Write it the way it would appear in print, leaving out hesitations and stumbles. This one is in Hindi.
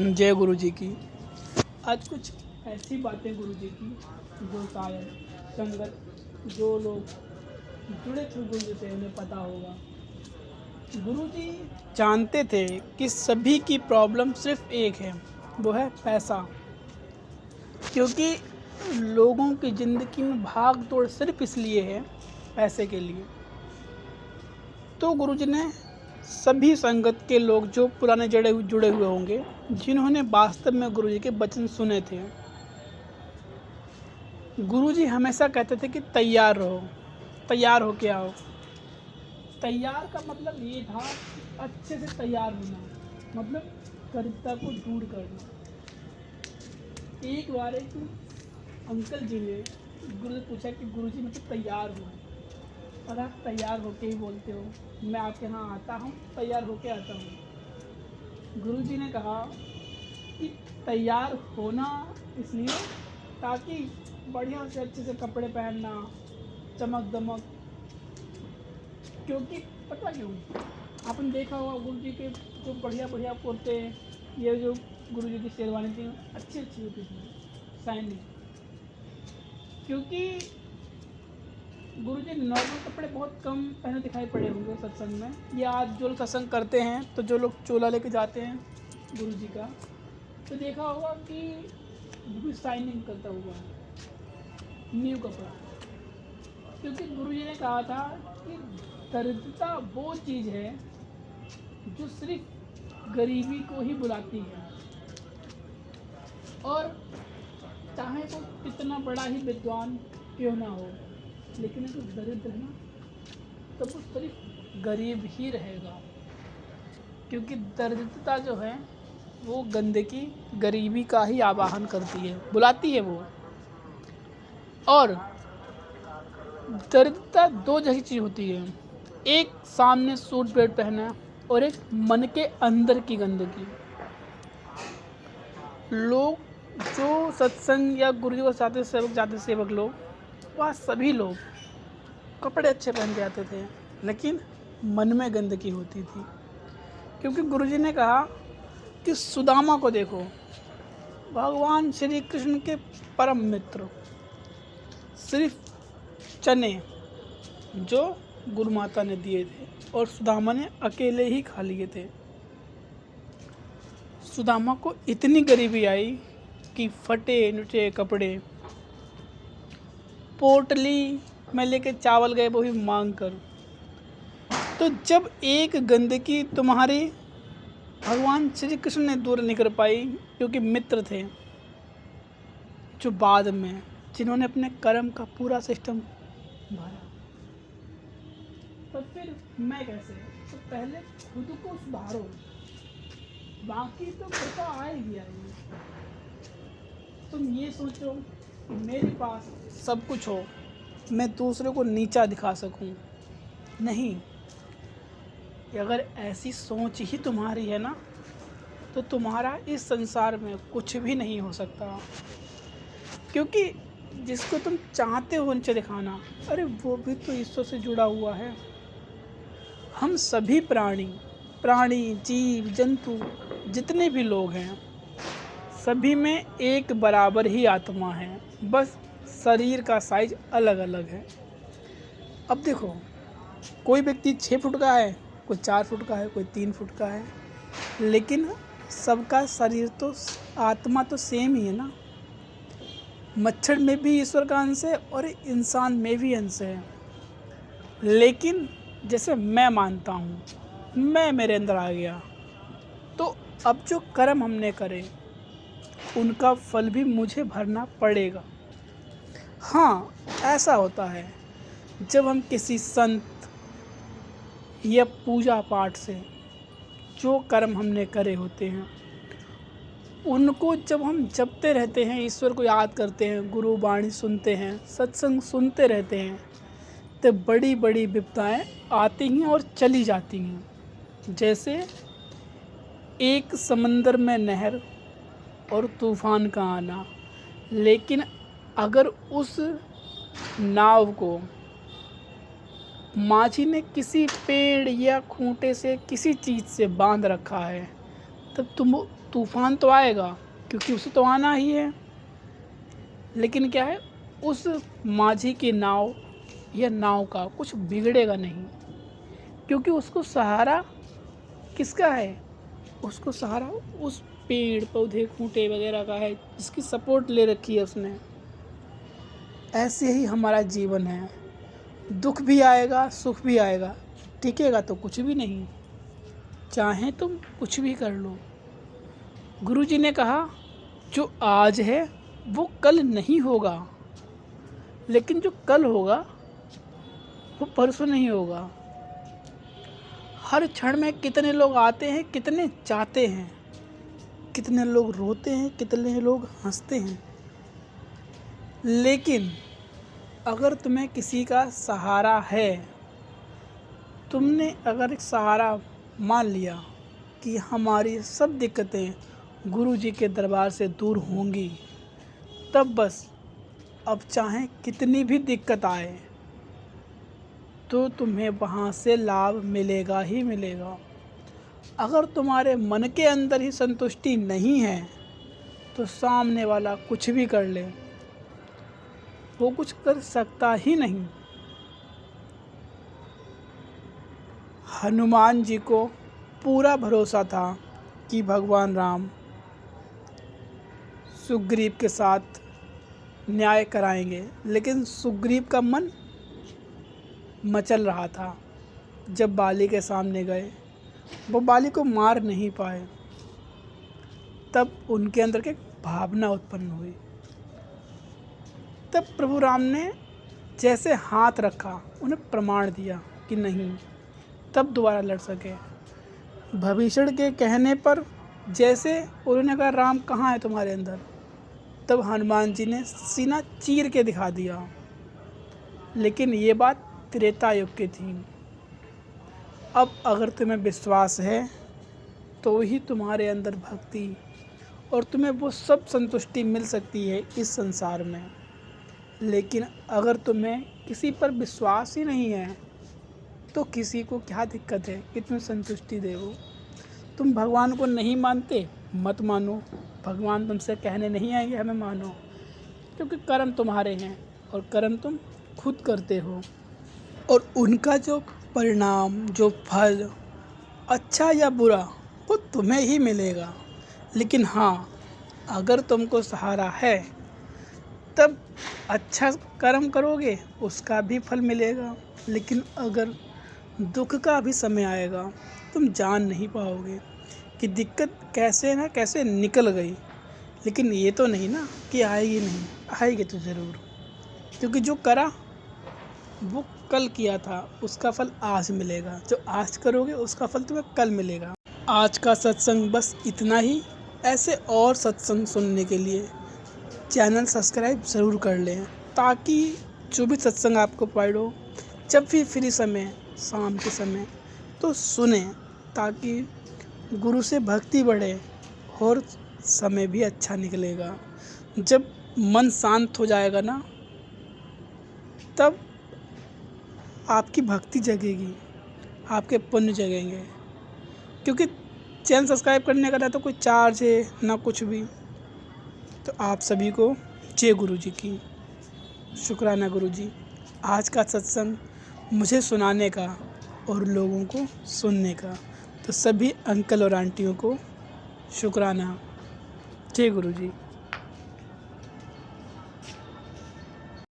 जय गुरु जी की। आज कुछ ऐसी बातें गुरु जी की जो शायद संगत जो लोग जुड़े थे गुरु जी से उन्हें पता होगा। गुरु जी जानते थे कि सभी की प्रॉब्लम सिर्फ एक है, वो है पैसा। क्योंकि लोगों की ज़िंदगी में भाग दौड़ सिर्फ इसलिए है, पैसे के लिए। तो गुरु जी ने सभी संगत के लोग जो पुराने जुड़े हुए होंगे, जिन्होंने वास्तव में गुरु जी के वचन सुने थे, गुरु जी हमेशा कहते थे कि तैयार रहो, तैयार होके आओ। तैयार का मतलब ये था अच्छे से तैयार होना, मतलब दरिद्रता को दूर करना। एक बार एक अंकल जी ने गुरु से पूछा कि गुरु जी मैं तो तैयार हूँ, और आप तैयार होके ही बोलते हो, मैं आपके यहाँ आता हूँ तैयार होके आता हूँ। गुरु जी ने कहा कि तैयार होना इसलिए ताकि बढ़िया से अच्छे से कपड़े पहनना, चमक दमक। क्योंकि पता क्यों, आपने देखा होगा गुरु जी के जो बढ़िया बढ़िया कुर्ते, ये जो गुरु जी की शेरवानी थी अच्छी अच्छी होती थी, शाइनिंग। क्योंकि गुरु जी नॉर्मल कपड़े बहुत कम पहने दिखाई पड़े होंगे सत्संग में। ये आज जो लोग सत्संग करते हैं, तो जो लोग चोला लेके जाते हैं गुरु जी का, तो देखा होगा कि वो भी शाइनिंग करता हुआ है, न्यू कपड़ा। क्योंकि गुरु जी ने कहा था कि दरिद्रता वो चीज़ है जो सिर्फ गरीबी को ही बुलाती है, और चाहे वो कितना बड़ा ही विद्वान क्यों ना हो, लेकिन अगर दरिद्र है ना, तो वो सिर्फ गरीब ही रहेगा। क्योंकि दरिद्रता जो है वो गंदगी, गरीबी का ही आवाहन करती है, बुलाती है वो। और दरिद्रता दो जैसी चीज़ होती है, एक सामने सूट पैंट पहना और एक मन के अंदर की गंदगी। लोग जो सत्संग या गुरु जी को जाते सेवक लोग, वह सभी लोग कपड़े अच्छे पहन के आते थे, लेकिन मन में गंदगी होती थी। क्योंकि गुरु जी ने कहा कि सुदामा को देखो, भगवान श्री कृष्ण के परम मित्र, सिर्फ चने जो गुरु माता ने दिए थे और सुदामा ने अकेले ही खा लिए थे। सुदामा को इतनी गरीबी आई कि फटे नुटे कपड़े, पोटली में लेके चावल गए, वो भी मांग कर। तो जब एक गंदगी तुम्हारी भगवान श्री कृष्ण ने दूर नहीं कर पाई, क्योंकि मित्र थे जो बाद में, जिन्होंने अपने कर्म का पूरा सिस्टम भरा, तो फिर मैं कैसे? तो पहले खुद को सुधारो, बाकी तो कृपा आएगी आएगी। तुम ये सोचो कि मेरे पास सब कुछ हो, मैं दूसरे को नीचा दिखा सकूं, नहीं। अगर ऐसी सोच ही तुम्हारी है ना, तो तुम्हारा इस संसार में कुछ भी नहीं हो सकता। क्योंकि जिसको तुम चाहते हो नीचे दिखाना, अरे वो भी तो ईश्वर से जुड़ा हुआ है। हम सभी प्राणी जीव जंतु जितने भी लोग हैं, सभी में एक बराबर ही आत्मा है, बस शरीर का साइज अलग अलग है। अब देखो, कोई व्यक्ति 6 फुट का है, कोई 4 फुट का है, कोई 3 फुट का है, लेकिन सबका शरीर तो, आत्मा तो सेम ही है ना। मच्छर में भी ईश्वर का अंश है और इंसान में भी अंश है। लेकिन जैसे मैं मानता हूँ, मैं मेरे अंदर आ गया, तो अब जो कर्म हमने करे उनका फल भी मुझे भरना पड़ेगा। हाँ, ऐसा होता है जब हम किसी संत या पूजा पाठ से जो कर्म हमने करे होते हैं, उनको जब हम जपते रहते हैं, ईश्वर को याद करते हैं, गुरु वाणी सुनते हैं, सत्संग सुनते रहते हैं, तो बड़ी बड़ी विपदाएं आती हैं और चली जाती हैं। जैसे एक समंदर में नहर और तूफान का आना, लेकिन अगर उस नाव को माझी ने किसी पेड़ या खूंटे से, किसी चीज़ से बांध रखा है, तब तुम तूफान तो आएगा क्योंकि उसे तो आना ही है, लेकिन क्या है, उस माझी की नाव या नाव का कुछ बिगड़ेगा नहीं, क्योंकि उसको सहारा किसका है? उसको सहारा उस पेड़ पौधे खूंटे वगैरह का है, जिसकी सपोर्ट ले रखी है उसने। ऐसे ही हमारा जीवन है, दुख भी आएगा सुख भी आएगा, टिकेगा तो कुछ भी नहीं। चाहे तुम कुछ भी कर लो। गुरुजी ने कहा जो आज है वो कल नहीं होगा, लेकिन जो कल होगा वो परसों नहीं होगा। हर क्षण में कितने लोग आते हैं, कितने जाते हैं, कितने लोग रोते हैं, कितने लोग हंसते हैं, लेकिन अगर तुम्हें किसी का सहारा है, तुमने अगर एक सहारा मान लिया कि हमारी सब दिक्कतें गुरुजी के दरबार से दूर होंगी, तब बस अब चाहे कितनी भी दिक्कत आए तो तुम्हें वहाँ से लाभ मिलेगा ही मिलेगा। अगर तुम्हारे मन के अंदर ही संतुष्टि नहीं है तो सामने वाला कुछ भी कर ले, वो कुछ कर सकता ही नहीं। हनुमान जी को पूरा भरोसा था कि भगवान राम सुग्रीव के साथ न्याय कराएंगे, लेकिन सुग्रीव का मन मचल रहा था। जब बाली के सामने गए, वो बाली को मार नहीं पाए, तब उनके अंदर की भावना उत्पन्न हुई। तब प्रभु राम ने जैसे हाथ रखा, उन्हें प्रमाण दिया कि नहीं, तब दोबारा लड़ सके। भविष्य के कहने पर जैसे उन्होंने कहा राम कहाँ है तुम्हारे अंदर, तब हनुमान जी ने सीना चीर के दिखा दिया। लेकिन ये बात त्रेता युग की थी। अब अगर तुम्हें विश्वास है तो ही तुम्हारे अंदर भक्ति और तुम्हें वो सब संतुष्टि मिल सकती है इस संसार में। लेकिन अगर तुम्हें किसी पर विश्वास ही नहीं है तो किसी को क्या दिक्कत है कि तुम्हें संतुष्टि दे वो। तुम भगवान को नहीं मानते, मत मानो, भगवान तुमसे कहने नहीं आएंगे हमें मानो, क्योंकि कर्म तुम्हारे हैं और कर्म तुम खुद करते हो, और उनका जो परिणाम, जो फल, अच्छा या बुरा, वो तुम्हें ही मिलेगा। लेकिन हाँ, अगर तुमको सहारा है तब अच्छा कर्म करोगे, उसका भी फल मिलेगा। लेकिन अगर दुख का भी समय आएगा, तुम जान नहीं पाओगे कि दिक्कत कैसे ना कैसे निकल गई, लेकिन ये तो नहीं ना कि आएगी नहीं, आएगी तो ज़रूर, क्योंकि जो करा वो कल किया था, उसका फल आज मिलेगा। जो आज करोगे उसका फल तुम्हें कल मिलेगा। आज का सत्संग बस इतना ही। ऐसे और सत्संग सुनने के लिए चैनल सब्सक्राइब ज़रूर कर लें, ताकि जो भी सत्संग आपको पढ़ो, जब भी फ्री समय, शाम के समय, तो सुने, ताकि गुरु से भक्ति बढ़े और समय भी अच्छा निकलेगा। जब मन शांत हो जाएगा ना, तब आपकी भक्ति जगेगी, आपके पुण्य जगेंगे। क्योंकि चैनल सब्सक्राइब करने का ना तो कोई चार्ज है ना कुछ भी। तो आप सभी को जय गुरु जी की। शुक्राना गुरु जी, आज का सत्संग मुझे सुनाने का और लोगों को सुनने का। तो सभी अंकल और आंटियों को शुक्राना। जय गुरु जी।